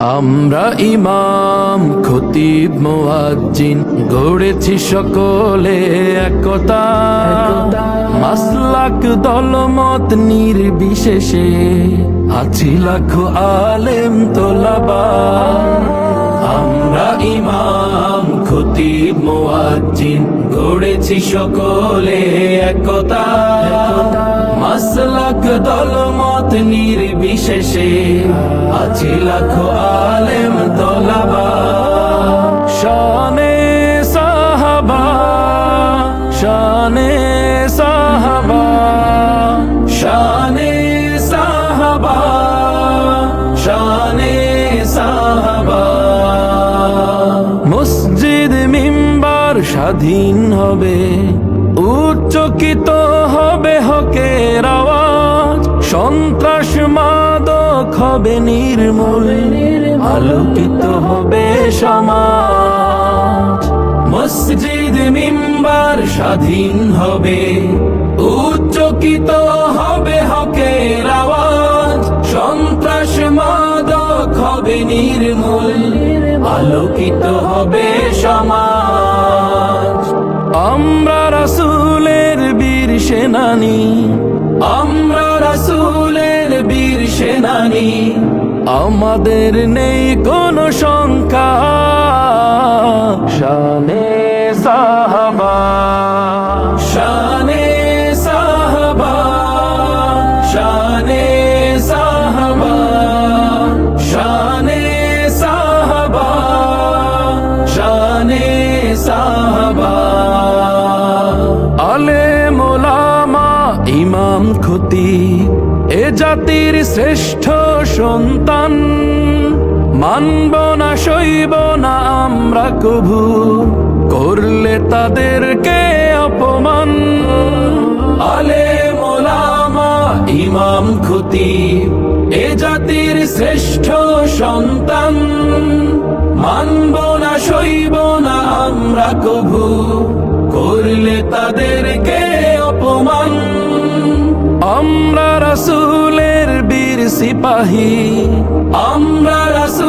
আমরা ইমাম খতিব মুয়াজ্জিন গড়েছি সকলে একতা, মাসলাক দলমত নির্বিশেষে আছি লাখো আলেম তোলাবা। আমরা ইমাম খতিব মুয়াজ্জিন গড়েছি সকলে একতা, মাসলাক দলমত নির্বিশেষে আছি লাখো আলেম তোলাবা। শানে সাহাবা, শানে সাহাবা, শানে সাহাবা, শানে সাহাবা। মসজিদ মিম্বার স্বাধীন হবে, উচ্চকিত হবে হকের আওয়াজ, সন্ত্রাস মাদক হবে নির্মূল, আলোকিত হবে সমাজ। মসজিদ মিম্বার স্বাধীন হবে, উচ্চকিত হবে হকের আওয়াজ, সন্ত্রাস মাদক হবে নির্মূল, আলোকিত হবে সমাজ। আমরা রাসূলের বীর সেনানী, আমরা রাসূলের বীর সেনানী, আমাদের নেই কোনো শঙ্কা। শানে সাহাবা, শানে সাহাবা, শানে সাহাবা, শানে সাহাবা, শানে সাহাবা। আলেম ওলামা ইমাম খতিব এ জাতির শ্রেষ্ঠ সন্তান, মানব না সইব না আমরা কভু করলে তাদেরকে অপমান। আলেম ওলামা ইমাম খতিব এ জাতির শ্রেষ্ঠ সন্তান, মানব না সইব না আমরা কভু করলে তাদেরকে অপমান। আমরা রাসূলের বীর সিপাহী, আমরা রাসূল